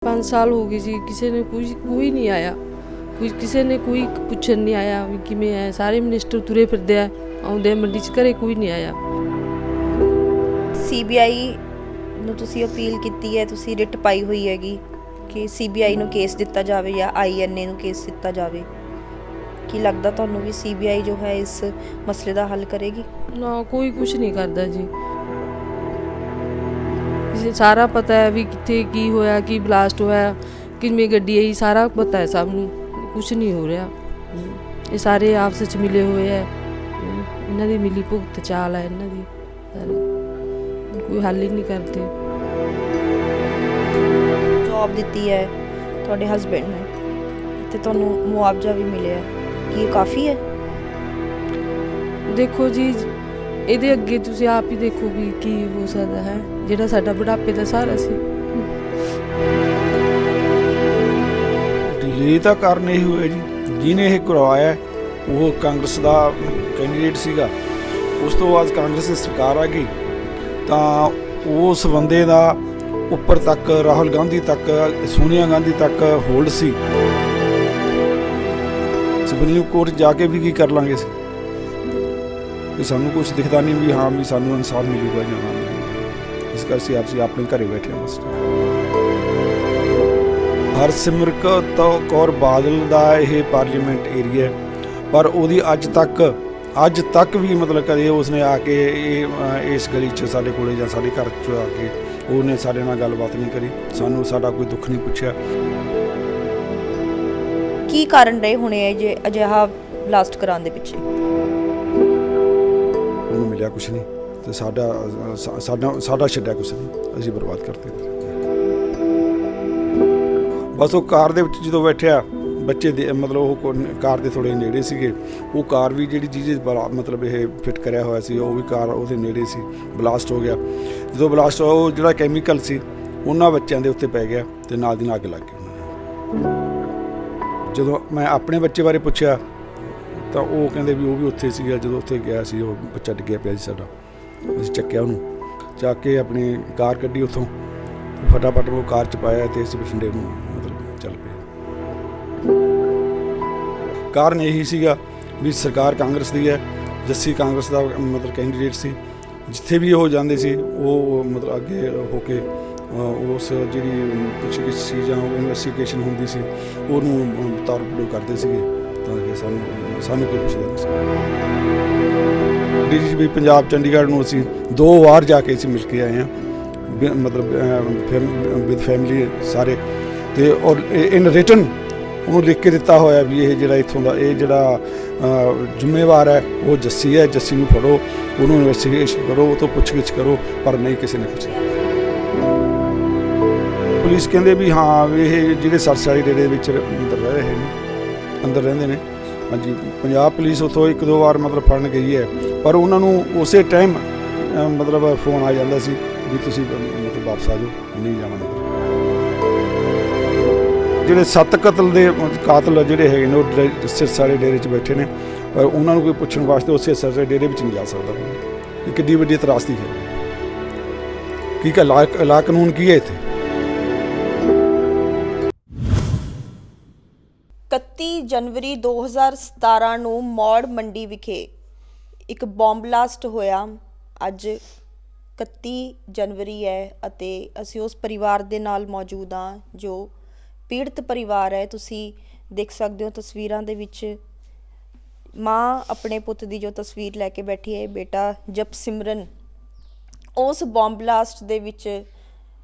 5 साल हो गए जी, किसी ने कोई नहीं आया, किसी ने कोई पुछन नहीं आया भी किवें है। सारे मिनिस्टर तुरे फिरदे आ, आउंदे मंडी च, घरे कोई नहीं आया। सीबीआई ਨੂੰ ਤੁਸੀਂ ਅਪੀਲ ਕੀਤੀ ਹੈ, ਤੁਸੀਂ ਰਿਟ ਪਾਈ ਹੋਈ ਹੈਗੀ ਕਿ ਸੀਬੀਆਈ ਨੂੰ ਕੇਸ ਦਿੱਤਾ ਜਾਵੇ ਜਾਂ ਆਈਐਨਏ ਨੂੰ ਕੇਸ ਦਿੱਤਾ ਜਾਵੇ। ਕੀ ਲੱਗਦਾ ਤੁਹਾਨੂੰ ਵੀ ਸੀਬੀਆਈ ਜੋ ਹੈ ਇਸ ਮਸਲੇ ਦਾ ਹੱਲ ਕਰੇਗੀ? ना कोई कुछ नहीं करता जी। सारा पता है भी कित्थे की होया, की ब्लास्ट होया, किवें गड्डी आई, सारा पता है सबनूं। कुछ नहीं हो रहा। ये सारे आपस च मिले हुए है, इन्हां दी मिली भुगत चाल है इन्हां दी, कोई हल ही नहीं करते। जॉब ਦਿੱਤੀ ਹੈ ਤੁਹਾਡੇ ਹਸਬੈਂਡ ਨੇ ਤੇ ਤੁਹਾਨੂੰ ਮੁਆਵਜ਼ਾ ਵੀ ਮਿਲਿਆ, ਕੀ ਇਹ ਕਾਫੀ ਹੈ? देखो जी, ਇਹਦੇ ਅੱਗੇ ਤੁਸੀਂ ਆਪ ਹੀ ਦੇਖੋ ਵੀ ਕੀ ਹੋ ਸਕਦਾ ਹੈ, ਜਿਹੜਾ ਸਾਡਾ ਬੁਢਾਪੇ ਦਾ ਸਹਾਰਾ ਸੀ। डिले ਤਾਂ ਕਰ ਨਹੀਂ ਹੋਏ ਜੀ, ਜਿਹਨੇ ਇਹ ਕਰਵਾਇਆ ਉਹ ਕਾਂਗਰਸ ਦਾ ਕੈਂਡੀਡੇਟ ਸੀਗਾ। ਉਸ ਤੋਂ ਬਾਅਦ ਕਾਂਗਰਸ ਦੀ ਸਰਕਾਰ ਆ ਗਈ ਤਾਂ ਉਸ ਬੰਦੇ ਦਾ ਉੱਪਰ ਤੱਕ ਰਾਹੁਲ ਗਾਂਧੀ ਤੱਕ, ਸੋਨੀਆ ਗਾਂਧੀ ਤੱਕ ਹੋਲਡ ਸੀ। ਸੁਪਰੀਮ ਕੋਰਟ ਜਾ ਕੇ ਵੀ ਕੀ ਕਰ ਲਾਂਗੇ ਅਸੀਂ, ਕਿ ਸਾਨੂੰ ਕੁਝ ਦਿਖਦਾ ਨਹੀਂ ਵੀ ਹਾਂ ਵੀ ਸਾਨੂੰ ਇਨਸਾਫ ਮਿਲੂਗਾ ਜਾਂ ਨਾ ਮਿਲੂਗਾ। ਇਸ ਕਰਕੇ ਅਸੀਂ ਆਪਣੇ ਘਰੇ ਬੈਠੇ ਹਾਂ ਬਸ। ਹਰਸਿਮਰਤ ਕੌਰ ਬਾਦਲ ਦਾ ਇਹ ਪਾਰਲੀਮੈਂਟ ਏਰੀਆ ਹੈ, ਪਰ ਉਹਦੀ ਅੱਜ ਤੱਕ ਵੀ ਮਤਲਬ ਕਦੇ ਉਸਨੇ ਆ ਕੇ ਇਸ ਗਲੀ 'ਚ ਸਾਡੇ ਕੋਲੇ ਜਾਂ ਸਾਡੇ ਘਰ 'ਚ ਆ ਕੇ ਉਹਨੇ ਸਾਡੇ ਨਾਲ ਗੱਲਬਾਤ ਨਹੀਂ ਕਰੀ, ਸਾਨੂੰ ਸਾਡਾ ਕੋਈ ਦੁੱਖ ਨਹੀਂ ਪੁੱਛਿਆ। ਕੀ ਕਾਰਨ ਰਹੇ ਹੋਣੇ ਹੈ ਜੇ ਅਜਿਹਾ ਬਲਾਸਟ ਕਰਾਉਣ ਦੇ ਪਿੱਛੇ? ਉਹਨੂੰ ਮਿਲਿਆ ਕੁਛ ਨਹੀਂ ਤੇ ਸਾਡਾ ਛੱਡਿਆ ਕੁਛ ਨਹੀਂ, ਅਸੀਂ ਬਰਬਾਦ ਕਰਤੇ। ਬਸ ਉਹ ਕਾਰ ਦੇ ਵਿੱਚ ਜਦੋਂ ਬੈਠਿਆ ਬੱਚੇ ਦੇ ਮਤਲਬ ਉਹ ਕਾਰ ਦੇ ਥੋੜ੍ਹੇ ਨੇੜੇ ਸੀਗੇ, ਉਹ ਕਾਰ ਵੀ ਜਿਹੜੀ ਚੀਜ਼ ਮਤਲਬ ਇਹ ਫਿੱਟ ਕਰਿਆ ਹੋਇਆ ਸੀ ਉਹ ਵੀ ਕਾਰ ਉਹਦੇ ਨੇੜੇ ਸੀ, ਬਲਾਸਟ ਹੋ ਗਿਆ। ਜਦੋਂ ਬਲਾਸਟ ਹੋਇਆ ਉਹ ਜਿਹੜਾ ਕੈਮੀਕਲ ਸੀ ਉਹਨਾਂ ਬੱਚਿਆਂ ਦੇ ਉੱਤੇ ਪੈ ਗਿਆ ਤੇ ਨਾਲ ਦੀ ਨਾਲ ਅੱਗ ਲੱਗ ਗਈ ਉਹਨਾਂ ਨੂੰ। ਜਦੋਂ ਮੈਂ ਆਪਣੇ ਬੱਚੇ ਬਾਰੇ ਪੁੱਛਿਆ ਤਾਂ ਉਹ ਕਹਿੰਦੇ ਵੀ ਉਹ ਵੀ ਉੱਥੇ ਸੀਗਾ, ਜਦੋਂ ਉੱਥੇ ਗਿਆ ਸੀ ਉਹ ਬੱਚਾ ਡਿੱਗਿਆ ਪਿਆ ਸੀ ਸਾਡਾ। ਅਸੀਂ ਚੱਕਿਆ ਉਹਨੂੰ, ਚੱਕ ਕੇ ਆਪਣੀ ਕਾਰ ਕੱਢੀ ਉੱਥੋਂ, ਫਟਾਫਟ ਉਹ ਕਾਰ 'ਚ ਪਾਇਆ ਤੇ ਅਸੀਂ ਬਠਿੰਡੇ ਨੂੰ ਮਤਲਬ ਚੱਲ ਪਏ। ਕਾਰਨ ਇਹੀ ਸੀਗਾ ਵੀ ਸਰਕਾਰ ਕਾਂਗਰਸ ਦੀ ਹੈ, ਜੱਸੀ ਕਾਂਗਰਸ ਦਾ ਮਤਲਬ ਕੈਂਡੀਡੇਟ ਸੀ। ਜਿੱਥੇ ਵੀ ਉਹ ਜਾਂਦੇ ਸੀ ਉਹ ਮਤਲਬ ਅੱਗੇ ਹੋ ਕੇ ਉਸ ਜਿਹੜੀ ਪੁੱਛਗਿੱਛ ਸੀ ਜਾਂ ਇਨਵੈਸਟੀਗੇਸ਼ਨ ਹੁੰਦੀ ਸੀ ਉਹਨੂੰ ਤਾਰਪੜੋ ਕਰਦੇ ਸੀਗੇ, ਤਾਂ ਕਿ ਸਾਨੂੰ ਕੋਈ ਪੁੱਛਦਾ ਨਹੀਂ ਸੀ। ਡੀਜੀਪੀ ਪੰਜਾਬ ਚੰਡੀਗੜ੍ਹ ਨੂੰ ਅਸੀਂ 2 ਵਾਰ ਜਾ ਕੇ ਅਸੀਂ ਮਿਲ ਕੇ ਆਏ ਹਾਂ, ਮਤਲਬ ਵਿਦ ਫੈਮਿਲੀ ਸਾਰੇ, ਤੇ ਔਰ ਇਨ ਰਿਟਨ ਉਹਨੂੰ ਲਿਖ ਕੇ ਦਿੱਤਾ ਹੋਇਆ ਵੀ ਇਹ ਜਿਹੜਾ ਇੱਥੋਂ ਦਾ ਇਹ ਜਿਹੜਾ ਜ਼ਿੰਮੇਵਾਰ ਹੈ ਉਹ ਜੱਸੀ ਹੈ, ਜੱਸੀ ਨੂੰ ਫੜੋ, ਉਹਨੂੰ ਇਨਵੈਸਟੀਗੇਸ਼ਨ ਕਰੋ, ਉਹ ਤੋਂ ਪੁੱਛਗਿੱਛ ਕਰੋ, ਪਰ ਨਹੀਂ ਕਿਸੇ ਨੇ ਪੁੱਛਿਆ। ਪੁਲਿਸ ਕਹਿੰਦੇ ਵੀ ਹਾਂ ਵੀ ਇਹ ਜਿਹੜੇ ਸਰਸਾਲੀ ਡੇਰੇ ਦੇ ਵਿੱਚ ਅੰਦਰ ਰਹਿ ਰਹੇ ਨੇ, ਅੰਦਰ ਰਹਿੰਦੇ ਨੇ। ਹਾਂਜੀ, ਪੰਜਾਬ ਪੁਲਿਸ ਉੱਥੋਂ 1-2 ਵਾਰ ਮਤਲਬ ਫੜਨ ਗਈ ਹੈ, ਪਰ ਉਹਨਾਂ ਨੂੰ ਉਸੇ ਟਾਈਮ ਮਤਲਬ ਫੋਨ ਆ ਜਾਂਦਾ ਸੀ ਵੀ ਤੁਸੀਂ ਮਤਲਬ ਵਾਪਸ ਆ ਜਾਓ, ਨਹੀਂ ਜਾਣਾ। ਜਿਹੜੇ 7 ਕਾਤਲ ਜਿਹੜੇ ਹੈਗੇ ਨੇ ਉਹ ਸਿਰਸਾਲੇ ਡੇਰੇ 'ਚ ਬੈਠੇ ਨੇ, ਪਰ ਉਹਨਾਂ ਨੂੰ ਕੋਈ ਪੁੱਛਣ ਵਾਸਤੇ ਉਸੇ ਸਿਰਸਾਲੇ ਡੇਰੇ ਵਿੱਚ ਨਹੀਂ ਜਾ ਸਕਦਾ। ਇਹ ਕਿੱਡੀ ਵੱਡੀ ਤਰਾਸਦੀ ਹੈ। ਕੀ ਲਾ ਕਾਨੂੰਨ ਕੀ ਹੈ ਇੱਥੇ? 31 ਜਨਵਰੀ 2017 ਨੂੰ ਮੌੜ ਮੰਡੀ ਵਿਖੇ ਇੱਕ ਬੰਬ ਬਲਾਸਟ ਹੋਇਆ। ਅੱਜ 31 ਜਨਵਰੀ ਹੈ ਅਤੇ ਅਸੀਂ ਉਸ ਪਰਿਵਾਰ ਦੇ ਨਾਲ ਮੌਜੂਦ ਹਾਂ ਜੋ ਪੀੜਤ ਪਰਿਵਾਰ ਹੈ। ਤੁਸੀਂ ਦੇਖ ਸਕਦੇ ਹੋ ਤਸਵੀਰਾਂ ਦੇ ਵਿੱਚ ਮਾਂ ਆਪਣੇ ਪੁੱਤ ਦੀ ਜੋ ਤਸਵੀਰ ਲੈ ਕੇ ਬੈਠੀ ਹੈ, ਬੇਟਾ ਜਪਸਿਮਰਨ ਉਸ ਬੰਬ ਬਲਾਸਟ ਦੇ ਵਿੱਚ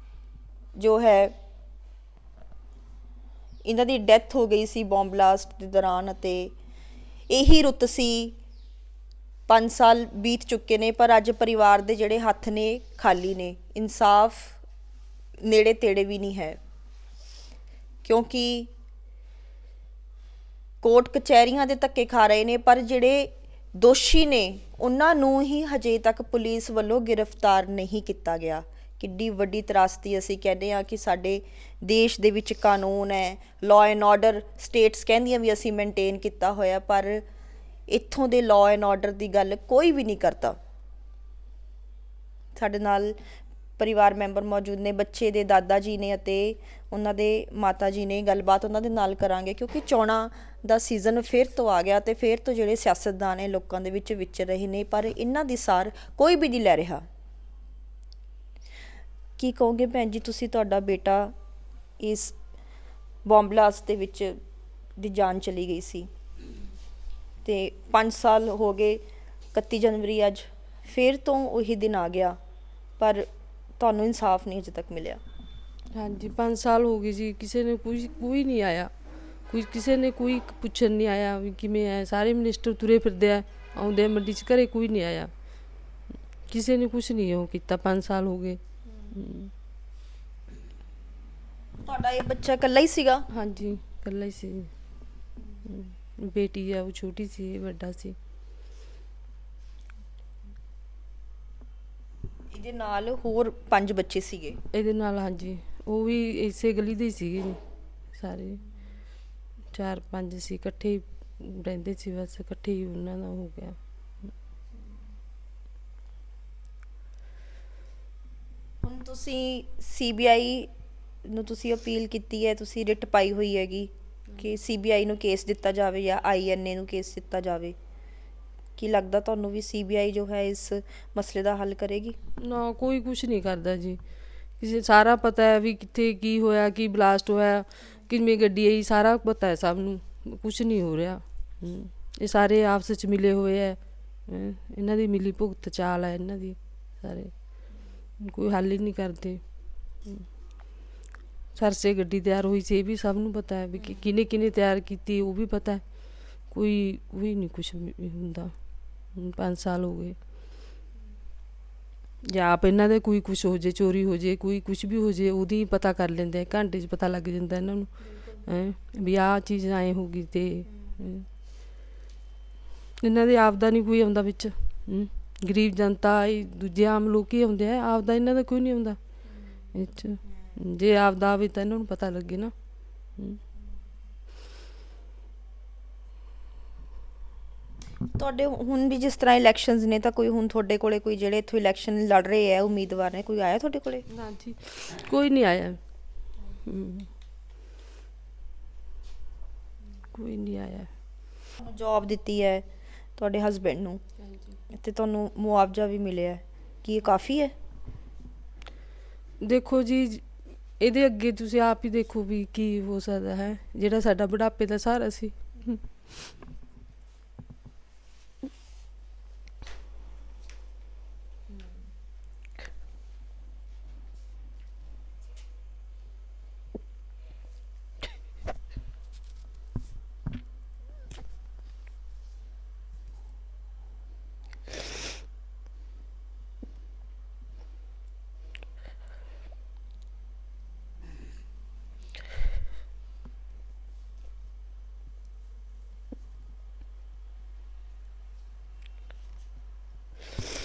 ਜੋ ਹੈ ਇਹਨਾਂ ਦੀ ਡੈਥ ਹੋ ਗਈ ਸੀ ਬੰਬ ਬਲਾਸਟ ਦੇ ਦੌਰਾਨ। ਅਤੇ ਇਹੀ ਰੁੱਤ ਸੀ, 5 ਸਾਲ ਬੀਤ ਚੁੱਕੇ ਨੇ, ਪਰ ਅੱਜ ਪਰਿਵਾਰ ਦੇ ਜਿਹੜੇ ਹੱਥ ਨੇ ਖਾਲੀ ਨੇ। ਇਨਸਾਫ ਨੇੜੇ ਤੇੜੇ ਵੀ ਨਹੀਂ ਹੈ, ਕਿਉਂਕਿ ਕੋਰਟ ਕਚਹਿਰੀਆਂ ਦੇ ਧੱਕੇ ਖਾ ਰਹੇ ਨੇ, ਪਰ ਜਿਹੜੇ ਦੋਸ਼ੀ ਨੇ ਉਹਨਾਂ ਨੂੰ ਹੀ ਹਜੇ ਤੱਕ ਪੁਲਿਸ ਵੱਲੋਂ ਗ੍ਰਿਫਤਾਰ ਨਹੀਂ ਕੀਤਾ ਗਿਆ। ਕਿੱਡੀ ਵੱਡੀ ਤਰਾਸਦੀ ਅਸੀਂ ਕਹਿੰਦੇ ਹਾਂ ਕਿ ਸਾਡੇ ਦੇਸ਼ ਦੇ ਵਿੱਚ ਕਾਨੂੰਨ ਹੈ, ਲਾਅ ਐਂਡ ਆਰਡਰ ਸਟੇਟਸ ਕਹਿੰਦੀਆਂ ਵੀ ਅਸੀਂ ਮੇਨਟੇਨ ਕੀਤਾ ਹੋਇਆ, ਪਰ ਇੱਥੋਂ ਦੇ ਲਾਅ ਐਂਡ ਆਰਡਰ ਦੀ ਗੱਲ ਕੋਈ ਵੀ ਨਹੀਂ ਕਰਦਾ। ਸਾਡੇ ਨਾਲ ਪਰਿਵਾਰ ਮੈਂਬਰ ਮੌਜੂਦ ਨੇ, ਬੱਚੇ ਦੇ ਦਾਦਾ ਜੀ ਨੇ ਅਤੇ ਉਹਨਾਂ ਦੇ ਮਾਤਾ ਜੀ ਨੇ। ਗੱਲਬਾਤ ਉਹਨਾਂ ਦੇ ਨਾਲ ਕਰਾਂਗੇ ਕਿਉਂਕਿ ਚੋਣਾਂ ਦਾ ਸੀਜ਼ਨ ਫਿਰ ਤੋਂ ਆ ਗਿਆ ਤੇ ਫਿਰ ਤੋਂ ਜਿਹੜੇ ਸਿਆਸਤਦਾਨ ਨੇ ਲੋਕਾਂ ਦੇ ਵਿੱਚ ਵਿਚਰ ਰਹੇ ਨੇ, ਪਰ ਇਹਨਾਂ ਦੀ ਸਾਰ ਕੋਈ ਵੀ ਨਹੀਂ ਲੈ ਰਿਹਾ। ਕੀ ਕਹੋਗੇ ਭੈਣ ਜੀ, ਤੁਸੀਂ, ਤੁਹਾਡਾ ਬੇਟਾ ਇਸ ਬੰਬ ਬਲਾਸਟ ਦੇ ਵਿੱਚ ਦੀ ਜਾਨ ਚਲੀ ਗਈ ਸੀ ਤੇ 5 ਸਾਲ ਹੋ ਗਏ, 31 ਜਨਵਰੀ ਅੱਜ ਫਿਰ ਤੋਂ ਉਹੀ ਦਿਨ ਆ ਗਿਆ, ਪਰ ਤੁਹਾਨੂੰ ਇਨਸਾਫ ਨਹੀਂ ਅਜੇ ਤੱਕ ਮਿਲਿਆ। ਹਾਂਜੀ 5 ਸਾਲ ਹੋ ਗਏ ਜੀ, ਕਿਸੇ ਨੇ ਕੋਈ ਨਹੀਂ ਆਇਆ, ਕਿਸੇ ਨੇ ਕੋਈ ਪੁੱਛਣ ਨਹੀਂ ਆਇਆ ਵੀ ਕਿਵੇਂ ਹੈ। ਸਾਰੇ ਮਿਨਿਸਟਰ ਤੁਰੇ ਫਿਰਦੇ ਆ, ਆਉਂਦੇ ਆ ਮੰਡੀ 'ਚ, ਘਰੇ ਕੋਈ ਨਹੀਂ ਆਇਆ, ਕਿਸੇ ਨੇ ਕੁਛ ਨਹੀਂ ਉਹ ਕੀਤਾ। 5 ਸਾਲ ਹੋ ਗਏ। ਤੁਹਾਡਾ ਇਹ ਬੱਚਾ ਇਕੱਲਾ ਹੀ ਸੀਗਾ? ਹਾਂਜੀ ਇਕੱਲਾ ਹੀ ਸੀ। ਬੇਟੀ ਆ ਉਹ ਛੋਟੀ ਸੀ, ਇਹ ਵੱਡਾ ਸੀ। ਇਹਦੇ ਨਾਲ ਹੋਰ 5 ਬੱਚੇ ਸੀਗੇ? ਇਹਦੇ ਨਾਲ ਹਾਂਜੀ, ਉਹ ਵੀ ਇਸੇ ਗਲੀ ਦੇ ਹੀ ਸੀਗੇ ਜੀ, ਸਾਰੇ 4-5 ਸੀ, ਇਕੱਠੇ ਹੀ ਰਹਿੰਦੇ ਸੀ, ਬਸ ਇਕੱਠੇ ਹੀ ਉਹਨਾਂ ਦਾ ਹੋ ਗਿਆ। ਹੁਣ ਤੁਸੀਂ CBI ਨੂੰ ਤੁਸੀਂ ਅਪੀਲ ਕੀਤੀ ਹੈ, ਤੁਸੀਂ ਰਿਟ ਪਾਈ ਹੋਈ ਹੈਗੀ ਕਿ CBI ਨੂੰ ਕੇਸ ਦਿੱਤਾ ਜਾਵੇ ਜਾਂ INA ਨੂੰ ਕੇਸ ਦਿੱਤਾ ਜਾਵੇ। ਕੀ ਲੱਗਦਾ ਤੁਹਾਨੂੰ ਵੀ CBI ਜੋ ਹੈ ਇਸ ਮਸਲੇ ਦਾ ਹੱਲ ਕਰੇਗੀ? ਨਾ, ਕੋਈ ਕੁਛ ਨਹੀਂ ਕਰਦਾ ਜੀ। ਕਿਸੇ ਸਾਰਾ ਪਤਾ ਹੈ ਵੀ ਕਿੱਥੇ ਕੀ ਹੋਇਆ, ਕੀ ਬਲਾਸਟ ਹੋਇਆ, ਕਿਵੇਂ ਗੱਡੀ ਆਈ, ਸਾਰਾ ਪਤਾ ਹੈ ਸਭ ਨੂੰ, ਕੁਛ ਨਹੀਂ ਹੋ ਰਿਹਾ। ਇਹ ਸਾਰੇ ਆਪਸ 'ਚ ਮਿਲੇ ਹੋਏ ਹੈ, ਇਹਨਾਂ ਦੀ ਮਿਲੀ ਭੁਗਤ ਚਾਲ ਹੈ ਇਹਨਾਂ ਦੀ, ਸਾਰੇ ਕੋਈ ਹੱਲ ਹੀ ਨਹੀਂ ਕਰਦੇ। ਸਰਸੇ ਗੱਡੀ ਤਿਆਰ ਹੋਈ ਸੀ, ਇਹ ਵੀ ਸਭ ਨੂੰ ਪਤਾ ਹੈ ਵੀ ਕਿਹਨੇ ਤਿਆਰ ਕੀਤੀ, ਉਹ ਵੀ ਪਤਾ ਹੈ। ਕੋਈ ਨਹੀਂ ਕੁਛ ਹੁੰਦਾ। 5 ਸਾਲ ਹੋ ਗਏ। ਜਾਂ ਆਪ ਇਹਨਾਂ ਦੇ ਕੋਈ ਕੁਛ ਹੋ ਜੇ, ਚੋਰੀ ਹੋ ਜੇ, ਕੋਈ ਕੁਛ ਵੀ ਹੋ ਜੇ, ਉਹਦੀ ਪਤਾ ਕਰ ਲੈਂਦੇ, ਘੰਟੇ 'ਚ ਪਤਾ ਲੱਗ ਜਾਂਦਾ ਇਹਨਾਂ ਨੂੰ ਵੀ ਆਹ ਚੀਜ਼ ਐਂ ਹੋ ਗਈ। ਤੇ ਇਹਨਾਂ ਦੇ ਆਪ ਦਾ ਨਹੀਂ ਕੋਈ ਆਉਂਦਾ ਵਿੱਚ। ਗਰੀਬ ਜਨਤਾ, ਦੂਜੇ ਆਮ ਲੋਕ ਹੀ ਆਉਂਦੇ ਆ, ਆਪਦਾ ਇਹਨਾਂ ਦਾ ਕੋਈ ਨਹੀਂ ਆਉਂਦਾ ਇਹ 'ਚ। ਜੇ ਆਪਦਾ ਆਵੇ ਤਾਂ ਇਹਨਾਂ ਨੂੰ ਪਤਾ ਲੱਗੇ ਨਾ। ਤੁਹਾਡੇ ਹੁਣ ਵੀ ਜਿਸ ਤਰ੍ਹਾਂ ਇਲੈਕਸ਼ਨਸ ਨੇ, ਤਾਂ ਕੋਈ ਹੁਣ ਤੁਹਾਡੇ ਕੋਲੇ ਕੋਈ ਜਿਹੜੇ ਇੱਥੋਂ ਇਲੈਕਸ਼ਨ ਲੜ ਰਹੇ ਆ ਉਮੀਦਵਾਰ ਨੇ, ਕੋਈ ਆਇਆ ਤੁਹਾਡੇ ਕੋਲੇ? ਨਾ ਜੀ, ਕੋਈ ਨਹੀਂ ਆਇਆ, ਕੋਈ ਨਹੀਂ ਆਇਆ। ਜੌਬ ਦਿੱਤੀ ਹੈ ਤੁਹਾਡੇ ਹਸਬੈਂਡ ਨੂੰ ਤੇ ਤੁਹਾਨੂੰ ਮੁਆਵਜ਼ਾ ਵੀ ਮਿਲਿਆ, ਕੀ ਇਹ ਕਾਫੀ ਹੈ? ਦੇਖੋ ਜੀ, ਇਹਦੇ ਅੱਗੇ ਤੁਸੀਂ ਆਪ ਹੀ ਦੇਖੋ ਵੀ ਕੀ ਹੋ ਸਕਦਾ ਹੈ, ਜਿਹੜਾ ਸਾਡਾ ਬੁਢਾਪੇ ਦਾ ਸਹਾਰਾ ਸੀ।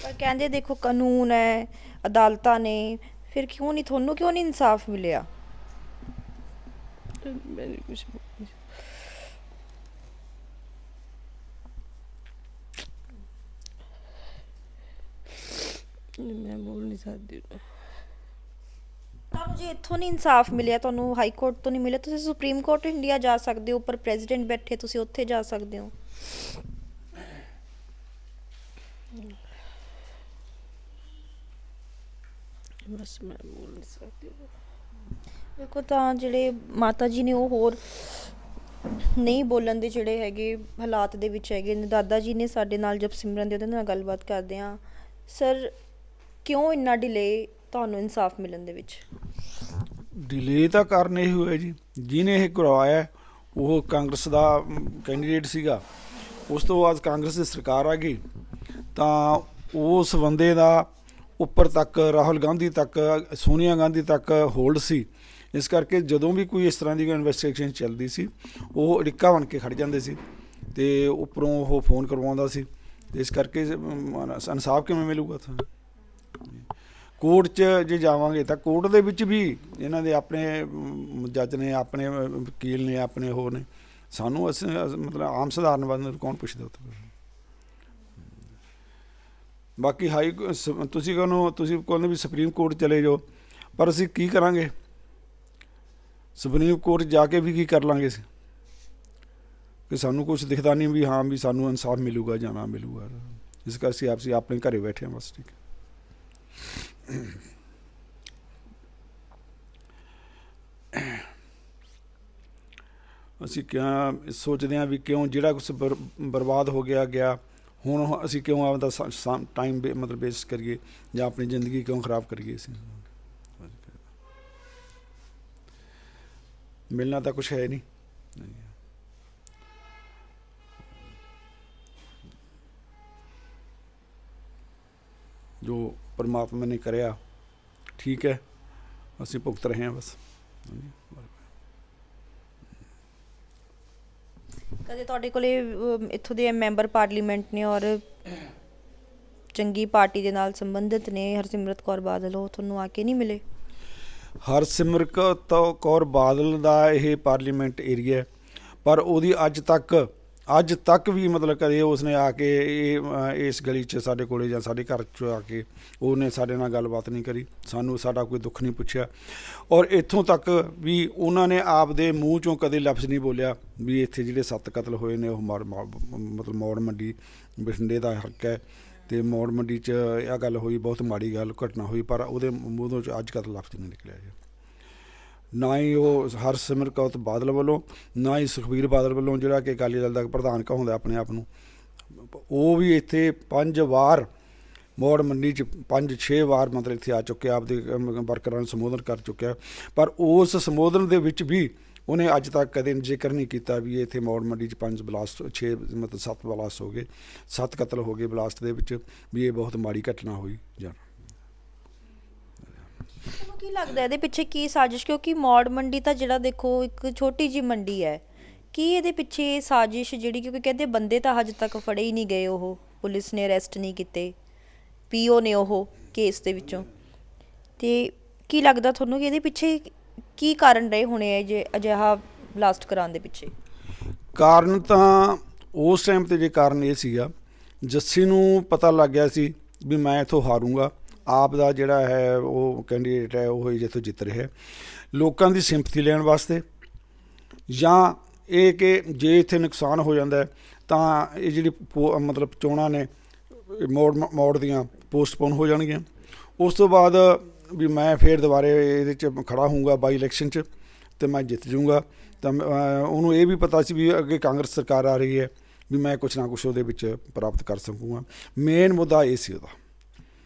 ਪਰ ਕਹਿੰਦੇ ਦੇਖੋ ਕਾਨੂੰਨ ਹੈ, ਅਦਾਲਤਾਂ ਨੇ, ਫਿਰ ਤੁਹਾਨੂੰ ਕਿਉਂ ਨਹੀਂ ਇਨਸਾਫ ਮਿਲਿਆ? मैंने कुछ मैं बोल नहीं सकती। ਤੁਹਾਨੂੰ ਜੇ ਇੱਥੋਂ ਨਹੀਂ ਇਨਸਾਫ ਮਿਲਿਆ, ਤੁਹਾਨੂੰ ਹਾਈ ਕੋਰਟ ਤੋਂ ਨਹੀਂ ਮਿਲਿਆ, ਤੁਸੀਂ ਸੁਪਰੀਮ ਕੋਰਟ ਇੰਡੀਆ ਜਾ ਸਕਦੇ ਹੋ, ਉੱਪਰ ਪ੍ਰੈਜ਼ੀਡੈਂਟ ਬੈਠੇ, ਤੁਸੀਂ ਉੱਥੇ ਜਾ ਸਕਦੇ ਹੋ। बस मैं बोल नहीं सकती। ਦੇਖੋ ਤਾਂ ਜਿਹੜੇ ਮਾਤਾ ਜੀ ਨੇ ਉਹ ਹੋਰ ਨਹੀਂ ਬੋਲਣ ਦੇ ਜਿਹੜੇ ਹੈਗੇ ਹਾਲਾਤ ਦੇ ਵਿੱਚ ਹੈਗੇ ਨੇ। ਦਾਦਾ ਜੀ ਨੇ ਸਾਡੇ ਨਾਲ ਜਪਸਿਮਰਨ ਦੇ, ਉਹਦੇ ਨਾਲ ਗੱਲਬਾਤ ਕਰਦੇ ਹਾਂ। ਸਰ, ਕਿਉਂ ਇੰਨਾ ਡਿਲੇ ਤੁਹਾਨੂੰ ਇਨਸਾਫ ਮਿਲਣ ਦੇ ਵਿੱਚ? ਡਿਲੇ ਤਾਂ ਕਾਰਨ ਇਹ ਹੋਇਆ ਜੀ, ਜਿਹਨੇ ਇਹ ਕਰਵਾਇਆ ਉਹ ਕਾਂਗਰਸ ਦਾ ਕੈਂਡੀਡੇਟ ਸੀਗਾ। ਉਸ ਤੋਂ ਬਾਅਦ ਕਾਂਗਰਸ ਦੀ ਸਰਕਾਰ ਆ ਗਈ ਤਾਂ ਉਸ ਬੰਦੇ ਦਾ ਉੱਪਰ ਤੱਕ, ਰਾਹੁਲ ਗਾਂਧੀ ਤੱਕ, ਸੋਨੀਆ ਗਾਂਧੀ ਤੱਕ ਹੋਲਡ ਸੀ। ਇਸ ਕਰਕੇ ਜਦੋਂ ਵੀ ਕੋਈ ਇਸ ਤਰ੍ਹਾਂ ਦੀ ਇਨਵੈਸਟੀਗੇਸ਼ਨ ਚੱਲਦੀ ਸੀ, ਉਹ ਅੜਿੱਕਾ ਬਣ ਕੇ ਖੜ੍ਹ ਜਾਂਦੇ ਸੀ ਅਤੇ ਉੱਪਰੋਂ ਉਹ ਫੋਨ ਕਰਵਾਉਂਦਾ ਸੀ। ਅਤੇ ਇਸ ਕਰਕੇ ਇਨਸਾਫ ਕਿਵੇਂ ਮਿਲੂਗਾ? ਕੋਰਟ 'ਚ ਜੇ ਜਾਵਾਂਗੇ ਤਾਂ ਕੋਰਟ ਦੇ ਵਿੱਚ ਵੀ ਇਹਨਾਂ ਦੇ ਆਪਣੇ ਜੱਜ ਨੇ, ਆਪਣੇ ਵਕੀਲ ਨੇ, ਆਪਣੇ ਹੋਰ ਨੇ। ਸਾਨੂੰ ਮਤਲਬ ਆਮ ਸਧਾਰਨ ਬੰਦੇ ਨੂੰ ਕੌਣ ਪੁੱਛਦਾ ਉੱਥੇ? ਬਾਕੀ ਤੁਸੀਂ ਕਹਿੰਦੇ ਵੀ ਸੁਪਰੀਮ ਕੋਰਟ ਚਲੇ ਜਾਓ, ਪਰ ਅਸੀਂ ਕੀ ਕਰਾਂਗੇ? ਸੁਪਰੀਮ ਕੋਰਟ ਜਾ ਕੇ ਵੀ ਕੀ ਕਰ ਲਾਂਗੇ ਅਸੀਂ? ਕਿ ਸਾਨੂੰ ਕੁਝ ਦਿਖਦਾ ਨਹੀਂ ਵੀ ਹਾਂ ਵੀ ਸਾਨੂੰ ਇਨਸਾਫ ਮਿਲੂਗਾ ਜਾਂ ਨਾ ਮਿਲੂਗਾ। ਇਸ ਕਰਕੇ ਅਸੀਂ ਆਪਣੇ ਘਰੇ ਬੈਠੇ ਹਾਂ ਬਸ। ਠੀਕ ਹੈ। ਅਸੀਂ ਕਿਉਂ ਸੋਚਦੇ ਹਾਂ ਵੀ ਕਿਉਂ ਜਿਹੜਾ ਕੁਛ ਬਰਬਾਦ ਹੋ ਗਿਆ ਹੁਣ ਅਸੀਂ ਕਿਉਂ ਆਪਦਾ ਟਾਈਮ ਮਤਲਬ ਵੇਸਟ ਕਰੀਏ ਜਾਂ ਆਪਣੀ ਜ਼ਿੰਦਗੀ ਕਿਉਂ ਖਰਾਬ ਕਰੀਏ? ਅਸੀਂ ਮਿਲਣਾ ਤਾਂ ਕੁਛ ਹੈ ਨਹੀਂ। ਜੋ ਪਰਮਾਤਮਾ ਨੇ ਕਰਿਆ ਠੀਕ ਹੈ, ਅਸੀਂ ਭੁਗਤ ਰਹੇ ਹਾਂ ਬਸ। ਕਦੇ ਤੁਹਾਡੇ ਕੋਲੇ ਇੱਥੋਂ ਦੇ ਮੈਂਬਰ ਪਾਰਲੀਮੈਂਟ ਨੇ ਔਰ ਚੰਗੀ ਪਾਰਟੀ ਦੇ ਨਾਲ ਸੰਬੰਧਿਤ ਨੇ, ਹਰਸਿਮਰਤ ਕੌਰ ਬਾਦਲ, ਉਹ ਤੁਹਾਨੂੰ ਆ ਕੇ ਨਹੀਂ ਮਿਲੇ? ਹਰਸਿਮਰਤ ਕੌਰ ਬਾਦਲ ਦਾ ਇਹ ਪਾਰਲੀਮੈਂਟ ਏਰੀਆ ਹੈ, ਪਰ ਉਹਦੀ ਅੱਜ ਤੱਕ ਵੀ ਮਤਲਬ ਕਦੇ ਉਸਨੇ ਆ ਕੇ ਇਸ ਗਲੀ 'ਚ ਸਾਡੇ ਕੋਲੇ ਜਾਂ ਸਾਡੇ ਘਰ 'ਚ ਆ ਕੇ ਉਹਨੇ ਸਾਡੇ ਨਾਲ ਗੱਲਬਾਤ ਨਹੀਂ ਕਰੀ, ਸਾਨੂੰ ਸਾਡਾ ਕੋਈ ਦੁੱਖ ਨਹੀਂ ਪੁੱਛਿਆ। ਔਰ ਇੱਥੋਂ ਤੱਕ ਵੀ ਉਹਨਾਂ ਨੇ ਆਪਦੇ ਮੂੰਹ 'ਚੋਂ ਕਦੇ ਲਫ਼ਜ਼ ਨਹੀਂ ਬੋਲਿਆ ਵੀ ਇੱਥੇ ਜਿਹੜੇ 7 ਕਤਲ ਹੋਏ ਨੇ ਉਹ ਮਤਲਬ ਮੌੜ ਮੰਡੀ ਬਠਿੰਡੇ ਦਾ ਹੱਕ ਹੈ ਅਤੇ ਮੌੜ ਮੰਡੀ 'ਚ ਇਹ ਗੱਲ ਹੋਈ, ਬਹੁਤ ਮਾੜੀ ਗੱਲ ਘਟਨਾ ਹੋਈ, ਪਰ ਉਹਦੇ ਮੂੰਹੋਂ 'ਚ ਅੱਜ ਤੱਕ ਲਫ਼ਜ਼ ਨਹੀਂ ਨਿਕਲਿਆ ਜੀ। ਨਾ ਹੀ ਉਹ ਹਰਸਿਮਰਤ ਕੌਰ ਬਾਦਲ ਵੱਲੋਂ, ਨਾ ਹੀ ਸੁਖਬੀਰ ਬਾਦਲ ਵੱਲੋਂ, ਜਿਹੜਾ ਕਿ ਅਕਾਲੀ ਦਲ ਦਾ ਪ੍ਰਧਾਨ ਕਹਾਉਂਦਾ ਆਪਣੇ ਆਪ ਨੂੰ। ਉਹ ਵੀ ਇੱਥੇ 5 ਵਾਰ ਮੌੜ ਮੰਡੀ 'ਚ 5-6 ਵਾਰ ਮਤਲਬ ਇੱਥੇ ਆ ਚੁੱਕਿਆ, ਆਪਦੇ ਵਰਕਰਾਂ ਨੂੰ ਸੰਬੋਧਨ ਕਰ ਚੁੱਕਿਆ, ਪਰ ਉਸ ਸੰਬੋਧਨ ਦੇ ਵਿੱਚ ਵੀ ਉਹਨੇ ਅੱਜ ਤੱਕ ਕਦੇ ਜ਼ਿਕਰ ਨਹੀਂ ਕੀਤਾ ਵੀ ਇੱਥੇ ਮੌੜ ਮੰਡੀ 'ਚ 5 ਬਲਾਸਟ 6 ਮਤਲਬ 7 ਬਲਾਸਟ ਹੋ ਗਏ, 7 ਕਤਲ ਹੋ ਗਏ ਬਲਾਸਟ ਦੇ ਵਿੱਚ, ਵੀ ਇਹ ਬਹੁਤ ਮਾੜੀ ਘਟਨਾ ਹੋਈ ਜਾਂ। ਤੁਹਾਨੂੰ ਕੀ ਲੱਗਦਾ ਇਹਦੇ ਪਿੱਛੇ ਕੀ ਸਾਜ਼ਿਸ਼? ਕਿਉਂਕਿ ਮੌੜ ਮੰਡੀ ਤਾਂ ਜਿਹੜਾ ਦੇਖੋ ਇੱਕ ਛੋਟੀ ਜਿਹੀ ਮੰਡੀ ਹੈ, ਕੀ ਇਹਦੇ ਪਿੱਛੇ ਸਾਜ਼ਿਸ਼ ਜਿਹੜੀ, ਕਿਉਂਕਿ ਕਹਿੰਦੇ ਬੰਦੇ ਤਾਂ ਹਜੇ ਤੱਕ ਫੜੇ ਹੀ ਨਹੀਂ ਗਏ, ਉਹ ਪੁਲਿਸ ਨੇ ਅਰੈਸਟ ਨਹੀਂ ਕੀਤੇ, ਪੀਓ ਨੇ ਉਹ ਕੇਸ ਦੇ ਵਿੱਚੋਂ, ਤੇ ਕੀ ਲੱਗਦਾ ਤੁਹਾਨੂੰ ਕਿ ਇਹਦੇ ਪਿੱਛੇ ਕੀ ਕਾਰਨ ਰਹੇ ਹੋਣੇ ਹੈ ਜੇ ਅਜਿਹਾ ਬਲਾਸਟ ਕਰਾਉਣ ਦੇ ਪਿੱਛੇ? ਕਾਰਨ ਤਾਂ ਉਸ ਟਾਈਮ 'ਤੇ ਜੇ ਕਾਰਨ ਇਹ ਸੀਗਾ, ਜੱਸੀ ਨੂੰ ਪਤਾ ਲੱਗ ਗਿਆ ਸੀ ਵੀ ਮੈਂ ਇੱਥੋਂ ਹਾਰੂੰਗਾ, ਆਪ ਦਾ ਜਿਹੜਾ ਹੈ ਉਹ ਕੈਂਡੀਡੇਟ ਹੈ ਉਹ ਜਿੱਥੋਂ ਜਿੱਤ ਰਿਹਾ, ਲੋਕਾਂ ਦੀ ਸਿੰਪਥੀ ਲੈਣ ਵਾਸਤੇ, ਜਾਂ ਇਹ ਕਿ ਜੇ ਇੱਥੇ ਨੁਕਸਾਨ ਹੋ ਜਾਂਦਾ ਤਾਂ ਇਹ ਜਿਹੜੀ ਮਤਲਬ ਚੋਣਾਂ ਨੇ ਮੌੜ ਦੀਆਂ ਪੋਸਟਪੋਨ ਹੋ ਜਾਣਗੀਆਂ। ਉਸ ਤੋਂ ਬਾਅਦ ਵੀ ਮੈਂ ਫਿਰ ਦੁਬਾਰੇ ਇਹਦੇ 'ਚ ਖੜਾ ਹੋਊਂਗਾ ਬਾਈ ਇਲੈਕਸ਼ਨ 'ਚ ਅਤੇ ਮੈਂ ਜਿੱਤ ਜਾਊਂਗਾ। ਤਾਂ ਉਹਨੂੰ ਇਹ ਵੀ ਪਤਾ ਸੀ ਵੀ ਅੱਗੇ ਕਾਂਗਰਸ ਸਰਕਾਰ ਆ ਰਹੀ ਹੈ, ਵੀ ਮੈਂ ਕੁਛ ਨਾ ਕੁਛ ਉਹਦੇ ਵਿੱਚ ਪ੍ਰਾਪਤ ਕਰ ਸਕੂੰਗਾ। ਮੇਨ ਮੁੱਦਾ ਇਹ ਸੀ ਉਹਦਾ,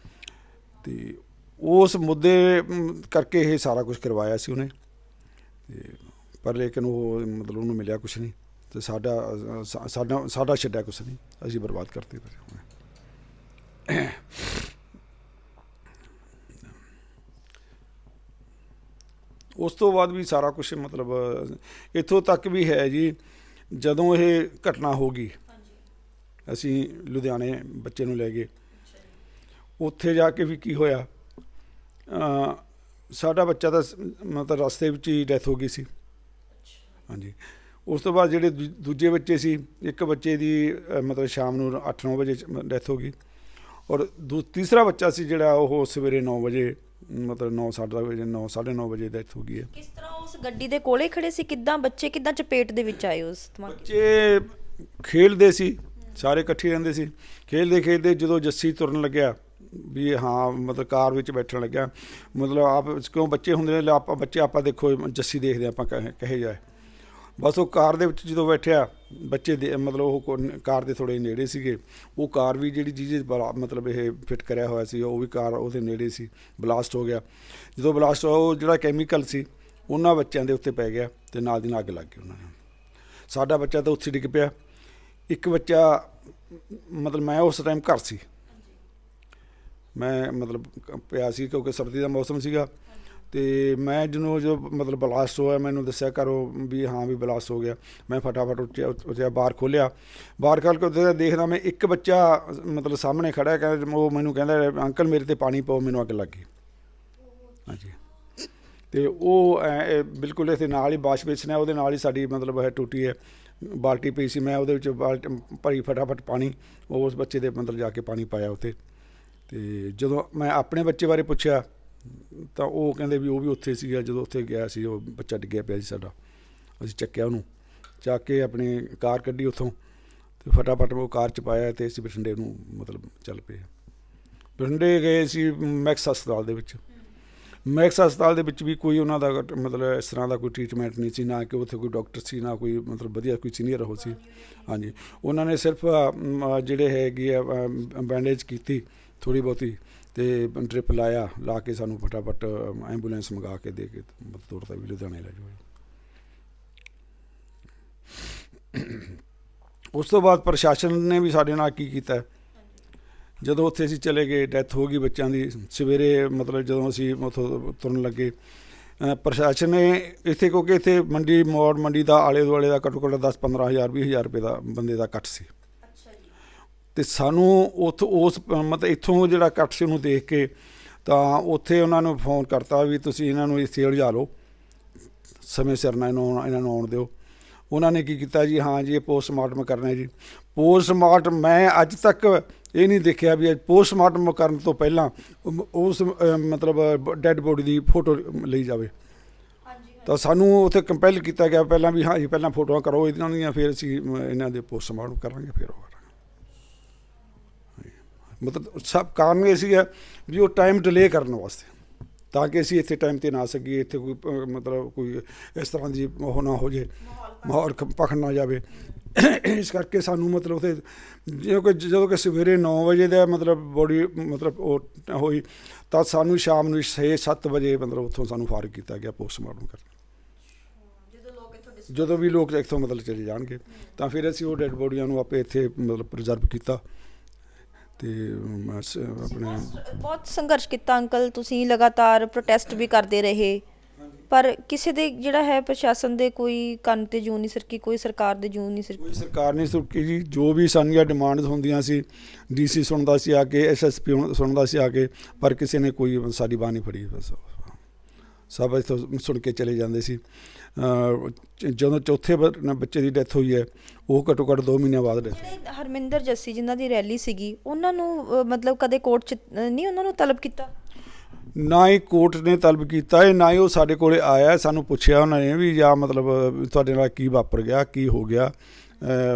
ਅਤੇ ਉਸ ਮੁੱਦੇ ਕਰਕੇ ਇਹ ਸਾਰਾ ਕੁਛ ਕਰਵਾਇਆ ਸੀ ਉਹਨੇ, ਅਤੇ ਪਰ ਲੇਕਿਨ ਉਹ ਮਤਲਬ ਉਹਨੂੰ ਮਿਲਿਆ ਕੁਛ ਨਹੀਂ, ਅਤੇ ਸਾਡਾ ਛੱਡਿਆ ਕੁਛ ਨਹੀਂ, ਅਸੀਂ ਬਰਬਾਦ ਕਰਦੇ ਪਏ। ਉਸ ਤੋਂ ਬਾਅਦ ਵੀ ਸਾਰਾ ਕੁਛ ਮਤਲਬ ਇੱਥੋਂ ਤੱਕ ਵੀ ਹੈ ਜੀ, ਜਦੋਂ ਇਹ ਘਟਨਾ ਹੋ ਗਈ ਅਸੀਂ ਲੁਧਿਆਣੇ ਬੱਚੇ ਨੂੰ ਲੈ ਗਏ, ਉੱਥੇ ਜਾ ਕੇ ਵੀ ਕੀ ਹੋਇਆ, ਸਾਡਾ ਬੱਚਾ ਤਾਂ ਮਤਲਬ ਰਸਤੇ ਵਿੱਚ ਹੀ ਡੈਥ ਹੋ ਗਈ ਸੀ। ਹਾਂਜੀ, ਉਸ ਤੋਂ ਬਾਅਦ ਜਿਹੜੇ ਦੂਜੇ ਬੱਚੇ ਸੀ, ਇੱਕ ਬੱਚੇ ਦੀ ਮਤਲਬ ਸ਼ਾਮ ਨੂੰ 8-9 ਵਜੇ ਡੈਥ ਹੋ ਗਈ, ਔਰ ਤੀਸਰਾ ਬੱਚਾ ਸੀ ਜਿਹੜਾ ਉਹ ਸਵੇਰੇ 9 ਵਜੇ ਮਤਲਬ 9-9:30 ਵਜੇ ਡੈਥ ਹੋ ਗਈ ਹੈ। ਕਿਸ ਤਰ੍ਹਾਂ ਉਸ ਗੱਡੀ ਦੇ ਕੋਲੇ ਖੜੇ ਸੀ, ਬੱਚੇ ਕਿੱਦਾਂ ਚਪੇਟ ਦੇ ਵਿੱਚ ਆਏ ਉਸ ਧਮਾਕੇ? ਬੱਚੇ ਖੇਡਦੇ ਸੀ, ਸਾਰੇ ਇਕੱਠੇ ਰਹਿੰਦੇ ਸੀ, ਖੇਡਦੇ ਜਦੋਂ ਜੱਸੀ ਤੁਰਨ ਲੱਗਿਆ ਵੀ ਹਾਂ ਮਤਲਬ ਕਾਰ ਵਿੱਚ ਬੈਠਣ ਲੱਗਿਆ, ਮਤਲਬ ਆਪ ਕਿਉਂ ਬੱਚੇ ਹੁੰਦੇ ਨੇ, ਆਪਾਂ ਦੇਖੋ ਜੱਸੀ ਦੇਖਦੇ ਆਪਾਂ ਕਹੇ ਜਾਏ, ਬਸ ਉਹ ਕਾਰ ਦੇ ਵਿੱਚ ਜਦੋਂ ਬੈਠਿਆ ਬੱਚੇ ਦੇ ਮਤਲਬ ਉਹ ਕਾਰ ਦੇ ਥੋੜ੍ਹੇ ਨੇੜੇ ਸੀਗੇ, ਉਹ ਕਾਰ ਵੀ ਜਿਹੜੀ ਚੀਜ਼ ਮਤਲਬ ਇਹ ਫਿੱਟ ਕਰਿਆ ਹੋਇਆ ਸੀ ਉਹ ਵੀ ਕਾਰ ਉਹਦੇ ਨੇੜੇ ਸੀ, ਬਲਾਸਟ ਹੋ ਗਿਆ। ਜਦੋਂ ਬਲਾਸਟ ਹੋਇਆ ਉਹ ਜਿਹੜਾ ਕੈਮੀਕਲ ਸੀ ਉਹਨਾਂ ਬੱਚਿਆਂ ਦੇ ਉੱਤੇ ਪੈ ਗਿਆ ਅਤੇ ਨਾਲ ਦੀ ਨਾਲ ਅੱਗ ਲੱਗ ਗਈ ਉਹਨਾਂ ਨੂੰ। ਸਾਡਾ ਬੱਚਾ ਤਾਂ ਉੱਥੇ ਡਿੱਗ ਪਿਆ, ਇੱਕ ਬੱਚਾ ਮਤਲਬ ਮੈਂ ਉਸ ਟਾਈਮ ਘਰ ਸੀ, ਮੈਂ ਮਤਲਬ ਪਿਆ ਸੀ ਕਿਉਂਕਿ ਸਰਦੀ ਦਾ ਮੌਸਮ ਸੀਗਾ, ਅਤੇ ਮੈਂ ਜਦੋਂ ਮਤਲਬ ਬਲਾਸਟ ਹੋਇਆ ਮੈਨੂੰ ਦੱਸਿਆ ਕਰੋ ਵੀ ਹਾਂ ਵੀ ਬਲਾਸਟ ਹੋ ਗਿਆ। ਮੈਂ ਫਟਾਫਟ ਉੱਠਿਆ ਬਾਹਰ ਖੋਲ੍ਹਿਆ, ਬਾਹਰ ਖੋਲ੍ਹ ਕੇ ਉੱਥੇ ਦੇਖਦਾ ਮੈਂ ਇੱਕ ਬੱਚਾ ਮਤਲਬ ਸਾਹਮਣੇ ਖੜ੍ਹਾ, ਕਹਿੰਦਾ ਉਹ ਮੈਨੂੰ ਕਹਿੰਦਾ ਅੰਕਲ ਮੇਰੇ 'ਤੇ ਪਾਣੀ ਪਾਓ, ਮੈਨੂੰ ਅੱਗ ਲੱਗ ਗਈ। ਹਾਂਜੀ, ਅਤੇ ਉਹ ਬਿਲਕੁਲ ਇੱਥੇ ਨਾਲ ਹੀ ਵਾਸ਼ ਬੇਸਿਨ ਹੈ, ਉਹਦੇ ਨਾਲ ਹੀ ਸਾਡੀ ਮਤਲਬ ਹੈ ਟੂਟੀ ਹੈ, ਬਾਲਟੀ ਪਈ ਸੀ, ਮੈਂ ਉਹਦੇ ਵਿੱਚ ਭਰੀ ਫਟਾਫਟ ਪਾਣੀ ਉਸ ਬੱਚੇ ਦੇ ਮਤਲਬ ਜਾ ਕੇ ਪਾਣੀ ਪਾਇਆ ਉੱਥੇ, ਤੇ ਜਦੋਂ ਮੈਂ ਆਪਣੇ ਬੱਚੇ ਬਾਰੇ ਪੁੱਛਿਆ ਤਾਂ ਉਹ ਕਹਿੰਦੇ ਵੀ ਉਹ ਵੀ ਉੱਥੇ ਸੀਗਾ, ਜਦੋਂ ਉੱਥੇ ਗਿਆ ਸੀ ਉਹ ਬੱਚਾ ਡਿੱਗਿਆ ਪਿਆ ਸੀ ਸਾਡਾ। ਅਸੀਂ ਚੱਕਿਆ ਉਹਨੂੰ, ਚੱਕ ਕੇ ਆਪਣੀ ਕਾਰ ਕੱਢੀ ਉੱਥੋਂ ਤੇ ਫਟਾਫਟ ਉਹ ਕਾਰ 'ਚ ਪਾਇਆ ਤੇ ਅਸੀਂ ਬਠਿੰਡੇ ਨੂੰ ਮਤਲਬ ਚੱਲ ਪਏ। ਬਠਿੰਡੇ ਗਏ ਸੀ ਮੈਕਸ ਹਸਪਤਾਲ ਦੇ ਵਿੱਚ। ਮੈਕਸ ਹਸਪਤਾਲ ਦੇ ਵਿੱਚ ਵੀ ਕੋਈ ਉਹਨਾਂ ਦਾ ਮਤਲਬ ਇਸ ਤਰ੍ਹਾਂ ਦਾ ਕੋਈ ਟਰੀਟਮੈਂਟ ਨਹੀਂ ਸੀ, ਨਾ ਕਿ ਉੱਥੇ ਕੋਈ ਡਾਕਟਰ ਸੀ, ਨਾ ਕੋਈ ਮਤਲਬ ਵਧੀਆ ਕੋਈ ਸੀਨੀਅਰ ਉਹ ਸੀ। ਹਾਂਜੀ, ਉਹਨਾਂ ਨੇ ਸਿਰਫ ਜਿਹੜੇ ਹੈਗੀ ਆ ਬੈਂਡੇਜ ਕੀਤੀ ਥੋੜ੍ਹੀ ਬਹੁਤੀ ਤੇ ਡ੍ਰਿਪ ਲਾਇਆ, ਲਾ ਕੇ ਸਾਨੂੰ ਫਟਾਫਟ ਐਂਬੂਲੈਂਸ ਮੰਗਾ ਕੇ ਦੇ ਕੇ ਤੁਰਤਾ ਵੀ ਲੁਧਿਆਣੇ ਲੈ ਜਾਓ। ਉਸ ਤੋਂ ਬਾਅਦ ਪ੍ਰਸ਼ਾਸਨ ਨੇ ਵੀ ਸਾਡੇ ਨਾਲ ਕੀ ਕੀਤਾ, ਜਦੋਂ ਉੱਥੇ ਅਸੀਂ ਚਲੇ ਗਏ ਡੈਥ ਹੋ ਗਈ ਬੱਚਿਆਂ ਦੀ। ਸਵੇਰੇ ਮਤਲਬ ਜਦੋਂ ਅਸੀਂ ਉੱਥੋਂ ਤੁਰਨ ਲੱਗੇ, ਪ੍ਰਸ਼ਾਸਨ ਨੇ ਇੱਥੇ, ਕਿਉਂਕਿ ਇੱਥੇ ਮੰਡੀ ਮੌੜ ਮੰਡੀ ਦਾ ਆਲੇ ਦੁਆਲੇ ਦਾ ਘੱਟੋ ਘੱਟ 10-15 ਹਜ਼ਾਰ 20 ਹਜ਼ਾਰ ਰੁਪਏ ਦਾ ਬੰਦੇ ਦਾ ਕੱਟ ਸੀ। ਤੇ ਸਾਨੂੰ ਉੱਥੋਂ ਉਸ ਮਤਲਬ ਇੱਥੋਂ ਜਿਹੜਾ ਇਕੱਠ ਸੀ ਉਹਨੂੰ ਦੇਖ ਕੇ ਤਾਂ ਉੱਥੇ ਉਹਨਾਂ ਨੂੰ ਫੋਨ ਕਰਤਾ ਵੀ ਤੁਸੀਂ ਇਹਨਾਂ ਨੂੰ ਇੱਥੇ ਉਲਝਾ ਲਓ, ਸਮੇਂ ਸਿਰ ਨਾ ਇਹਨਾਂ ਨੂੰ ਆਉਣ ਦਿਓ। ਉਹਨਾਂ ਨੇ ਕੀ ਕੀਤਾ ਜੀ, ਹਾਂ ਜੀ ਇਹ ਪੋਸਟਮਾਰਟਮ ਕਰਨਾ ਜੀ। ਪੋਸਟਮਾਰਟਮ ਮੈਂ ਅੱਜ ਤੱਕ ਇਹ ਨਹੀਂ ਦੇਖਿਆ ਵੀ ਪੋਸਟਮਾਰਟਮ ਕਰਨ ਤੋਂ ਪਹਿਲਾਂ ਉਸ ਮਤਲਬ ਡੈੱਡ ਬੋਡੀ ਦੀ ਫੋਟੋ ਲਈ ਜਾਵੇ। ਤਾਂ ਸਾਨੂੰ ਉੱਥੇ ਕੰਪੈਲ ਕੀਤਾ ਗਿਆ ਪਹਿਲਾਂ ਵੀ ਹਾਂ ਜੀ ਪਹਿਲਾਂ ਫੋਟੋਆਂ ਕਰੋ ਇਹਨਾਂ ਦੀਆਂ, ਫਿਰ ਅਸੀਂ ਇਹਨਾਂ ਦੇ ਪੋਸਟਮਾਰਟਮ ਕਰਾਂਗੇ, ਫਿਰ ਉਹ ਕਰਾਂਗੇ। ਮਤਲਬ ਸਭ ਕਾਰਨ ਇਹ ਸੀਗਾ ਵੀ ਉਹ ਟਾਈਮ ਡਿਲੇ ਕਰਨ ਵਾਸਤੇ, ਤਾਂ ਕਿ ਅਸੀਂ ਇੱਥੇ ਟਾਈਮ 'ਤੇ ਨਾ ਸਕੀਏ, ਇੱਥੇ ਕੋਈ ਮਤਲਬ ਕੋਈ ਇਸ ਤਰ੍ਹਾਂ ਦੀ ਉਹ ਨਾ ਹੋ ਜੇ, ਮਾਹੌਲ ਭਖੜ ਨਾ ਜਾਵੇ। ਇਸ ਕਰਕੇ ਸਾਨੂੰ ਮਤਲਬ ਉੱਥੇ ਜਦੋਂ ਕਿ ਸਵੇਰੇ 9 ਵਜੇ ਦਾ ਮਤਲਬ ਬੋਡੀ ਮਤਲਬ ਉਹ ਹੋਈ, ਤਾਂ ਸਾਨੂੰ ਸ਼ਾਮ ਨੂੰ 6-7 ਵਜੇ ਮਤਲਬ ਉੱਥੋਂ ਸਾਨੂੰ ਫਾਰਗ ਕੀਤਾ ਗਿਆ ਪੋਸਟਮਾਰਟਮ ਕਰਨ। ਜਦੋਂ ਵੀ ਲੋਕ ਇੱਥੋਂ ਮਤਲਬ ਚਲੇ ਜਾਣਗੇ ਤਾਂ ਫਿਰ ਅਸੀਂ ਉਹ ਡੈਡ ਬੋਡੀਆਂ ਨੂੰ ਆਪੇ ਇੱਥੇ ਮਤਲਬ ਪ੍ਰੀਜ਼ਰਵ ਕੀਤਾ। ਤੇ ਆਪਣੇ ਬਹੁਤ ਸੰਘਰਸ਼ ਕੀਤਾ ਅੰਕਲ, ਤੁਸੀਂ ਲਗਾਤਾਰ ਪ੍ਰੋਟੈਸਟ ਵੀ ਕਰਦੇ ਰਹੇ, ਪਰ ਕਿਸੇ ਦੇ ਜਿਹੜਾ ਹੈ ਪ੍ਰਸ਼ਾਸਨ ਦੇ ਕੋਈ ਕੰਨ ਤੇ ਜੂੰ ਨਹੀਂ ਸਰਕੀ, ਕੋਈ ਸਰਕਾਰ ਦੇ ਜੂੰ ਨਹੀਂ ਸਰਕੀ। ਕੋਈ ਸਰਕਾਰ ਨਹੀਂ ਸਰਕੀ ਜੀ। ਜੋ ਵੀ ਸਾਡੀਆਂ ਡਿਮਾਂਡਸ ਹੁੰਦੀਆਂ ਸੀ, DC ਸੁਣਦਾ ਸੀ ਆ ਕੇ, SSP ਸੁਣਦਾ ਸੀ ਆ ਕੇ, ਪਰ ਕਿਸੇ ਨੇ ਕੋਈ ਸਾਡੀ ਬਾਂਹ ਨਹੀਂ ਫੜੀ। ਬਸ ਸਭ ਇੱਥੋਂ ਸੁਣ ਕੇ ਚਲੇ ਜਾਂਦੇ ਸੀ। ਜਦੋਂ ਚੌਥੇ ਬੱਚੇ ਦੀ ਡੈਥ ਹੋਈ ਹੈ, ਉਹ ਘੱਟੋ ਘੱਟ 2 ਮਹੀਨਿਆਂ ਬਾਅਦ ਡੈਥ। ਜਿਹੜੇ ਹਰਮਿੰਦਰ ਜੱਸੀ ਜਿਨ੍ਹਾਂ ਦੀ ਰੈਲੀ ਸੀਗੀ, ਉਹਨਾਂ ਨੂੰ ਮਤਲਬ ਕਦੇ ਕੋਰਟ 'ਚ ਨਹੀਂ ਉਹਨਾਂ ਨੂੰ ਤਲਬ ਕੀਤਾ? ਨਾ ਹੀ ਕੋਰਟ ਨੇ ਤਲਬ ਕੀਤਾ ਹੈ, ਨਾ ਹੀ ਉਹ ਸਾਡੇ ਕੋਲ ਆਇਆ। ਸਾਨੂੰ ਪੁੱਛਿਆ ਉਹਨਾਂ ਨੇ ਵੀ ਜਾਂ ਮਤਲਬ ਤੁਹਾਡੇ ਨਾਲ ਕੀ ਵਾਪਰ ਗਿਆ, ਕੀ ਹੋ ਗਿਆ।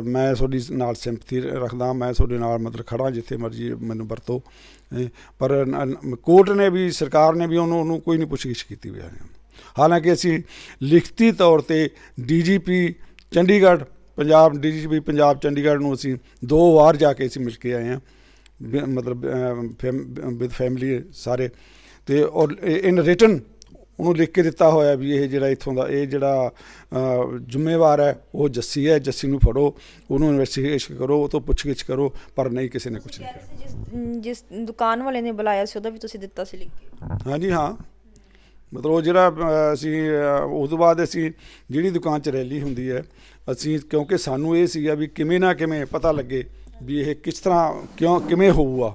ਮੈਂ ਤੁਹਾਡੀ ਨਾਲ ਸਿੰਪਥੀ ਰੱਖਦਾ, ਮੈਂ ਤੁਹਾਡੇ ਨਾਲ ਮਤਲਬ ਖੜ੍ਹਾ, ਜਿੱਥੇ ਮਰਜ਼ੀ ਮੈਨੂੰ ਵਰਤੋ। ਪਰ ਕੋਰਟ ਨੇ ਵੀ, ਸਰਕਾਰ ਨੇ ਵੀ ਉਹਨੂੰ ਕੋਈ ਨਹੀਂ ਪੁੱਛਗਿੱਛ ਕੀਤੀ ਹੋਈ। ਹਾਲਾਂਕਿ ਅਸੀਂ ਲਿਖਤੀ ਤੌਰ 'ਤੇ DGP ਚੰਡੀਗੜ੍ਹ ਪੰਜਾਬ, DGP ਪੰਜਾਬ ਚੰਡੀਗੜ੍ਹ ਨੂੰ ਅਸੀਂ 2 ਵਾਰ ਜਾ ਕੇ ਅਸੀਂ ਮਿਲ ਕੇ ਆਏ ਹਾਂ, ਮਤਲਬ ਵਿਦ ਫੈਮਿਲੀ ਸਾਰੇ। ਤੇ ਔਰ ਇਨ ਰਿਟਨ ਉਹਨੂੰ ਲਿਖ ਕੇ ਦਿੱਤਾ ਹੋਇਆ ਵੀ ਇਹ ਜਿਹੜਾ ਇੱਥੋਂ ਦਾ ਇਹ ਜਿਹੜਾ ਜ਼ਿੰਮੇਵਾਰ ਹੈ ਉਹ ਜੱਸੀ ਹੈ, ਜੱਸੀ ਨੂੰ ਫੜੋ, ਉਹਨੂੰ ਇਨਵੈਸਟੀਗੇਸ਼ਨ ਕਰੋ, ਉਹ ਤੋਂ ਪੁੱਛਗਿੱਛ ਕਰੋ। ਪਰ ਨਹੀਂ, ਕਿਸੇ ਨੇ ਕੁਛ ਨਹੀਂ ਕਿਹਾ। ਜਿਸ ਦੁਕਾਨ ਵਾਲੇ ਨੇ ਬੁਲਾਇਆ ਸੀ ਉਹਦਾ ਵੀ ਤੁਸੀਂ ਦਿੱਤਾ ਸੀ ਲਿਖ ਕੇ? ਹਾਂਜੀ ਹਾਂ, ਮਤਲਬ ਉਹ ਜਿਹੜਾ ਅਸੀਂ ਉਸ ਤੋਂ ਬਾਅਦ ਅਸੀਂ ਜਿਹੜੀ ਦੁਕਾਨ 'ਚ ਰੈਲੀ ਹੁੰਦੀ ਹੈ, ਅਸੀਂ ਕਿਉਂਕਿ ਸਾਨੂੰ ਇਹ ਸੀਗਾ ਵੀ ਕਿਵੇਂ ਨਾ ਕਿਵੇਂ ਪਤਾ ਲੱਗੇ ਵੀ ਇਹ ਕਿਸ ਤਰ੍ਹਾਂ ਕਿਵੇਂ ਹੋਊਗਾ,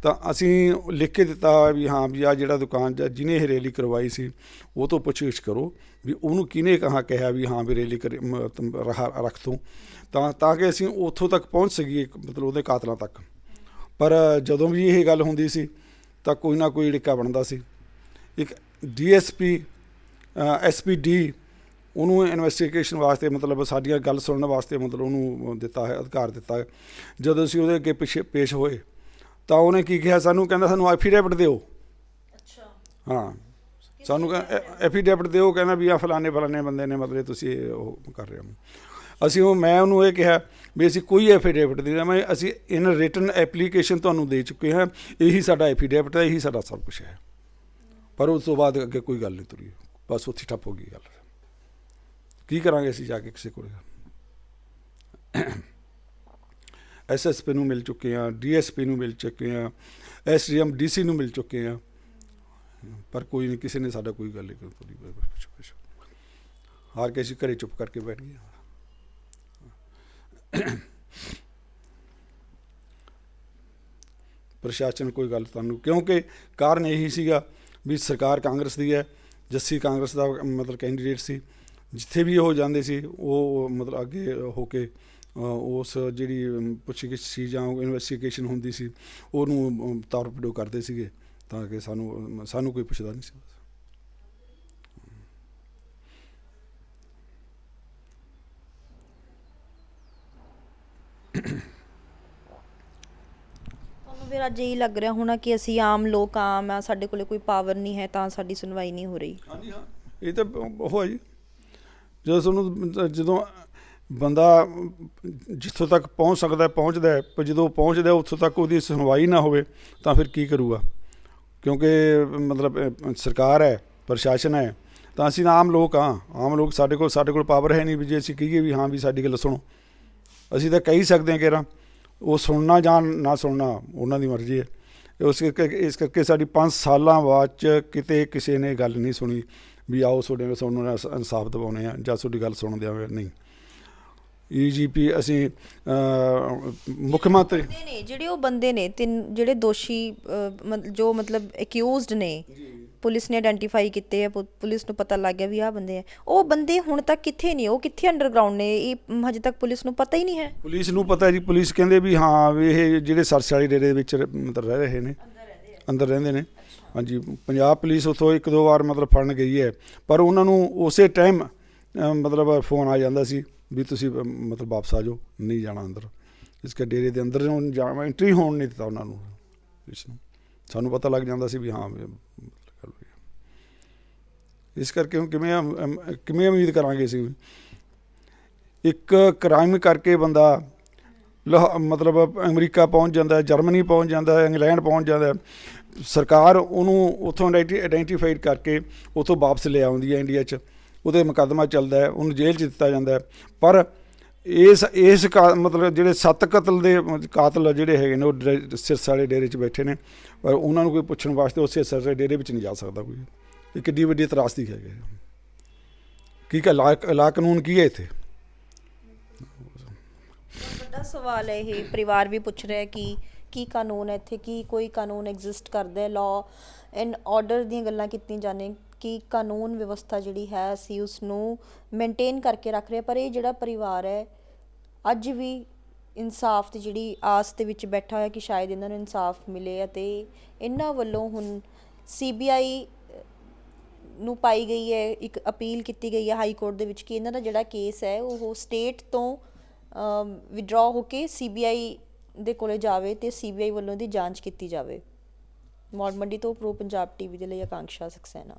ਤਾਂ ਅਸੀਂ ਲਿਖ ਕੇ ਦਿੱਤਾ ਵੀ ਹਾਂ ਵੀ ਆਹ ਜਿਹੜਾ ਦੁਕਾਨ ਜਿਹਨੇ ਇਹ ਰੈਲੀ ਕਰਵਾਈ ਸੀ ਉਹ ਤੋਂ ਪੁੱਛਗਿੱਛ ਕਰੋ ਵੀ ਉਹਨੂੰ ਕਿਹਨੇ ਕਿਹਾ ਵੀ ਹਾਂ ਵੀ ਰੈਲੀ ਰੱਖ ਤੂੰ, ਤਾਂ ਕਿ ਅਸੀਂ ਉੱਥੋਂ ਤੱਕ ਪਹੁੰਚ ਸਕੀਏ, ਮਤਲਬ ਉਹਦੇ ਕਾਤਲਾਂ ਤੱਕ। ਪਰ ਜਦੋਂ ਵੀ ਇਹ ਗੱਲ ਹੁੰਦੀ ਸੀ ਤਾਂ ਕੋਈ ਨਾ ਕੋਈ ੜਿੱਕਾ ਬਣਦਾ ਸੀ। ਇੱਕ DSP SPD ਉਹਨੂੰ ਇਨਵੈਸਟੀਗੇਸ਼ਨ ਵਾਸਤੇ ਮਤਲਬ ਸਾਡੀਆਂ ਗੱਲ ਸੁਣਨ ਵਾਸਤੇ ਮਤਲਬ ਉਹਨੂੰ ਦਿੱਤਾ ਹੈ, ਅਧਿਕਾਰ ਦਿੱਤਾ ਹੈ। ਜਦੋਂ ਅਸੀਂ ਉਹਦੇ ਅੱਗੇ ਪੇਸ਼ ਹੋਏ ਤਾਂ ਉਹਨੇ ਕੀ ਕਿਹਾ ਸਾਨੂੰ, ਕਹਿੰਦਾ ਸਾਨੂੰ ਐਫੀਡੇਵਿਟ ਦਿਓ। ਅੱਛਾ, ਹਾਂ, ਸਾਨੂੰ ਐਫੀਡੇਵਿਟ ਦਿਓ, ਕਹਿੰਦਾ ਵੀ ਆ ਫਲਾਣੇ ਬੰਦੇ ਨੇ ਮਤਲਬ ਤੁਸੀਂ ਉਹ ਕਰ ਰਹੇ ਹੋ। ਮੈਂ ਉਹਨੂੰ ਇਹ ਕਿਹਾ ਵੀ ਅਸੀਂ ਕੋਈ ਐਫੀਡੇਵਿਟ ਨਹੀਂ ਦੇਵਾਂਗੇ, ਅਸੀਂ ਇਨ ਰਿਟਨ ਐਪਲੀਕੇਸ਼ਨ ਤੁਹਾਨੂੰ ਦੇ ਚੁੱਕੇ ਹਾਂ, ਇਹੀ ਸਾਡਾ ਐਫੀਡੇਵਿਟ ਹੈ, ਇਹੀ ਸਾਡਾ ਸਭ ਕੁਛ ਹੈ। ਪਰ ਉਸ ਤੋਂ ਬਾਅਦ ਅੱਗੇ ਕੋਈ ਗੱਲ ਨਹੀਂ ਤੁਰੀ, ਬਸ ਉੱਥੇ ਠੱਪ ਹੋ ਗਈ ਗੱਲ। ਕੀ ਕਰਾਂਗੇ ਅਸੀਂ ਜਾ ਕੇ ਕਿਸੇ ਕੋਲ? SSP ਨੂੰ ਮਿਲ ਚੁੱਕੇ ਹਾਂ, DSP ਨੂੰ ਮਿਲ ਚੁੱਕੇ ਹਾਂ, SDM DC ਨੂੰ ਮਿਲ ਚੁੱਕੇ ਹਾਂ, ਪਰ ਕੋਈ ਨਹੀਂ, ਕਿਸੇ ਨੇ ਸਾਡਾ ਕੋਈ ਗੱਲ ਨਹੀਂ ਕਰੀ। ਹਾਰ ਕੇ ਅਸੀਂ ਘਰੇ ਚੁੱਪ ਕਰਕੇ ਬੈਠ ਗਏ। ਪ੍ਰਸ਼ਾਸਨ ਕੋਈ ਗੱਲ ਤੁਹਾਨੂੰ, ਕਿਉਂਕਿ ਕਾਰਨ ਇਹੀ ਸੀਗਾ ਵੀ ਸਰਕਾਰ ਕਾਂਗਰਸ ਦੀ ਹੈ, ਜੱਸੀ ਕਾਂਗਰਸ ਦਾ ਮਤਲਬ ਕੈਂਡੀਡੇਟ ਸੀ, ਜਿੱਥੇ ਵੀ ਉਹ ਜਾਂਦੇ ਸੀ ਉਹ ਮਤਲਬ ਅੱਗੇ ਹੋ ਕੇ ਉਸ ਜਿਹੜੀ ਪੁੱਛਗਿੱਛ ਸੀ ਜਾਂ ਇਨਵੈਸਟੀਗੇਸ਼ਨ ਹੁੰਦੀ ਸੀ ਉਹਨੂੰ ਤਾਰਪਿਡੋ ਕਰਦੇ ਸੀਗੇ ਤਾਂ ਕਿ ਸਾਨੂੰ ਕੋਈ ਪੁੱਛਦਾ ਨਹੀਂ ਸੀ। ਤੁਹਾਨੂੰ ਫਿਰ ਅੱਜ ਇਹੀ ਲੱਗ ਰਿਹਾ ਹੋਣਾ ਕਿ ਅਸੀਂ ਆਮ ਲੋਕ ਆਮ ਆ, ਸਾਡੇ ਕੋਲੇ ਕੋਈ ਪਾਵਰ ਨਹੀਂ ਹੈ ਤਾਂ ਸਾਡੀ ਸੁਣਵਾਈ ਨਹੀਂ ਹੋ ਰਹੀ। ਹਾਂਜੀ ਹਾਂ, ਇਹ ਤਾਂ ਉਹ ਹੈ ਜੀ, ਜਦੋਂ ਬੰਦਾ ਜਿੱਥੋਂ ਤੱਕ ਪਹੁੰਚ ਸਕਦਾ ਪਹੁੰਚਦਾ ਹੈ, ਪਰ ਜਦੋਂ ਪਹੁੰਚਦਾ ਉੱਥੋਂ ਤੱਕ ਉਹਦੀ ਸੁਣਵਾਈ ਨਾ ਹੋਵੇ ਤਾਂ ਫਿਰ ਕੀ ਕਰੂਗਾ? ਕਿਉਂਕਿ ਮਤਲਬ ਸਰਕਾਰ ਹੈ, ਪ੍ਰਸ਼ਾਸਨ ਹੈ, ਤਾਂ ਅਸੀਂ ਆਮ ਲੋਕ ਹਾਂ। ਆਮ ਲੋਕ ਸਾਡੇ ਕੋਲ ਪਾਵਰ ਹੈ ਨਹੀਂ ਵੀ ਜੇ ਅਸੀਂ ਕਹੀਏ ਵੀ ਹਾਂ ਵੀ ਸਾਡੀ ਗੱਲ ਸੁਣੋ। ਅਸੀਂ ਤਾਂ ਕਹਿ ਸਕਦੇ ਹਾਂ ਕਿ ਉਹ ਸੁਣਨਾ ਜਾਂ ਨਾ ਸੁਣਨਾ ਉਹਨਾਂ ਦੀ ਮਰਜ਼ੀ ਹੈ। ਇਸ ਕਰਕੇ ਸਾਡੀ 5 ਸਾਲਾਂ ਬਾਅਦ 'ਚ ਕਿਤੇ ਕਿਸੇ ਨੇ ਗੱਲ ਨਹੀਂ ਸੁਣੀ ਵੀ ਆਓ ਤੁਹਾਨੂੰ ਇਨਸਾਫ ਦਿਵਾਉਂਦੇ ਹਾਂ ਜਾਂ ਤੁਹਾਡੀ ਗੱਲ ਸੁਣਦੇ ਆ। ਨਹੀਂ, EGP ਅਸੀਂ ਮੁੱਖ ਮੰਤਰੀ ਨੇ ਜਿਹੜੇ ਉਹ ਬੰਦੇ ਨੇ ਜਿਹੜੇ ਦੋਸ਼ੀ ਜੋ ਮਤਲਬ ਅਕਿਊਜ਼ਡ ਨੇ, ਪੁਲਿਸ ਨੇ ਆਇਡੈਂਟੀਫਾਈ ਕੀਤੇ ਆ, ਪੁਲਿਸ ਨੂੰ ਪਤਾ ਲੱਗ ਗਿਆ ਵੀ ਆਹ ਬੰਦੇ ਆ, ਉਹ ਬੰਦੇ ਹੁਣ ਤੱਕ ਕਿੱਥੇ ਨੇ? ਉਹ ਕਿੱਥੇ ਅੰਡਰਗਰਾਉਂਡ ਨੇ? ਇਹ ਹਜੇ ਤੱਕ ਪੁਲਿਸ ਨੂੰ ਪਤਾ ਹੀ ਨਹੀਂ ਹੈ। ਪੁਲਿਸ ਨੂੰ ਪਤਾ ਜੀ, ਪੁਲਿਸ ਕਹਿੰਦੇ ਵੀ ਹਾਂ ਵੀ ਇਹ ਜਿਹੜੇ ਸਰਸੇ ਵਾਲੀ ਡੇਰੇ ਦੇ ਵਿੱਚ ਮਤਲਬ ਰਹਿ ਰਹੇ ਨੇ, ਅੰਦਰ ਰਹਿੰਦੇ ਨੇ। ਹਾਂਜੀ, ਪੰਜਾਬ ਪੁਲਿਸ ਉੱਥੋਂ 1-2 ਵਾਰ ਮਤਲਬ ਫੜਨ ਗਈ ਹੈ, ਪਰ ਉਹਨਾਂ ਨੂੰ ਉਸੇ ਟਾਈਮ ਮਤਲਬ ਫੋਨ ਆ ਜਾਂਦਾ ਸੀ ਵੀ ਤੁਸੀਂ ਮਤਲਬ ਵਾਪਸ ਆ ਜਾਓ, ਨਹੀਂ ਜਾਣਾ ਅੰਦਰ। ਇਸ ਕਰਕੇ ਡੇਰੇ ਦੇ ਅੰਦਰ ਐਂਟਰੀ ਹੋਣ ਨਹੀਂ ਦਿੱਤਾ ਉਹਨਾਂ ਨੂੰ, ਪੁਲਿਸ ਨੂੰ। ਸਾਨੂੰ ਪਤਾ ਲੱਗ ਜਾਂਦਾ ਸੀ ਵੀ ਹਾਂ ਗੱਲ ਹੋਈ। ਇਸ ਕਰਕੇ ਹੁਣ ਕਿਵੇਂ ਉਮੀਦ ਕਰਾਂਗੇ ਅਸੀਂ? ਇੱਕ ਕ੍ਰਾਈਮ ਕਰਕੇ ਬੰਦਾ ਮਤਲਬ ਅਮਰੀਕਾ ਪਹੁੰਚ ਜਾਂਦਾ, ਜਰਮਨੀ ਪਹੁੰਚ ਜਾਂਦਾ, ਇੰਗਲੈਂਡ ਪਹੁੰਚ ਜਾਂਦਾ, ਸਰਕਾਰ ਉਹਨੂੰ ਉੱਥੋਂ ਆਇਡੈਂਟੀਫਾਈਡ ਕਰਕੇ ਉੱਥੋਂ ਵਾਪਸ ਲੈ ਆਉਂਦੀ ਹੈ ਇੰਡੀਆ 'ਚ, ਉਹਦੇ ਮੁਕੱਦਮਾ ਚੱਲਦਾ ਹੈ, ਉਹਨੂੰ ਜੇਲ੍ਹ 'ਚ ਦਿੱਤਾ ਜਾਂਦਾ ਹੈ। ਪਰ ਇਸ ਮਤਲਬ ਜਿਹੜੇ 7 ਕਤਲ ਦੇ ਕਾਤਲ ਜਿਹੜੇ ਹੈਗੇ ਨੇ ਉਹ ਸਿਰਸਾ ਵਾਲੇ ਡੇਰੇ 'ਚ ਬੈਠੇ ਨੇ, ਪਰ ਉਹਨਾਂ ਨੂੰ ਕੋਈ ਪੁੱਛਣ ਵਾਸਤੇ ਉਸ ਸਿਰਸਾ ਵਾਲੇ ਡੇਰੇ ਵਿੱਚ ਨਹੀਂ ਜਾ ਸਕਦਾ ਕੋਈ। ਇਹ ਕਿੱਡੀ ਵੱਡੀ ਤਰਾਸਦੀ ਹੈਗੀ। ਕੀ ਲਾ ਕਾਨੂੰਨ ਕੀ ਹੈ ਇੱਥੇ? ਵੱਡਾ ਸਵਾਲ ਹੈ ਇਹ। ਪਰਿਵਾਰ ਵੀ ਪੁੱਛ ਰਿਹਾ ਕਿ ਕੀ ਕਾਨੂੰਨ ਹੈ ਇੱਥੇ, ਕੀ ਕੋਈ ਕਾਨੂੰਨ ਐਗਜ਼ਿਸਟ ਕਰਦਾ ਹੈ? ਲਾਅ ਐਂਡ ਆਰਡਰ ਦੀਆਂ ਗੱਲਾਂ ਕੀਤੀਆਂ ਜਾਂਦੀਆਂ ਕਿ ਕਾਨੂੰਨ ਵਿਵਸਥਾ ਜਿਹੜੀ ਹੈ ਅਸੀਂ ਉਸ ਨੂੰ ਮੇਨਟੇਨ ਕਰਕੇ ਰੱਖ ਰਹੇ, ਪਰ ਇਹ ਜਿਹੜਾ ਪਰਿਵਾਰ ਹੈ ਅੱਜ ਵੀ ਇਨਸਾਫ ਦੀ ਜਿਹੜੀ ਆਸ ਦੇ ਵਿੱਚ ਬੈਠਾ ਹੋਇਆ ਕਿ ਸ਼ਾਇਦ ਇਹਨਾਂ ਨੂੰ ਇਨਸਾਫ ਮਿਲੇ। ਅਤੇ ਇਹਨਾਂ ਵੱਲੋਂ ਹੁਣ CBI ਨੂੰ ਪਾਈ ਗਈ ਹੈ, ਇੱਕ ਅਪੀਲ ਕੀਤੀ ਗਈ ਹੈ ਹਾਈ ਕੋਰਟ ਦੇ ਵਿੱਚ ਕਿ ਇਹਨਾਂ ਦਾ ਜਿਹੜਾ ਕੇਸ ਹੈ ਉਹ ਸਟੇਟ ਤੋਂ ਵਿਡਰਾ ਹੋ ਕੇ CBI ਦੇ ਕੋਲੇ ਜਾਵੇ ਅਤੇ CBI ਵੱਲੋਂ ਦੀ ਜਾਂਚ ਕੀਤੀ ਜਾਵੇ। ਮੌੜ ਮੰਡੀ ਤੋਂ ਪ੍ਰੋ ਪੰਜਾਬ TV ਦੇ ਲਈ ਆਕਾਂਕਸ਼ਾ ਸਕਸੈਨਾ।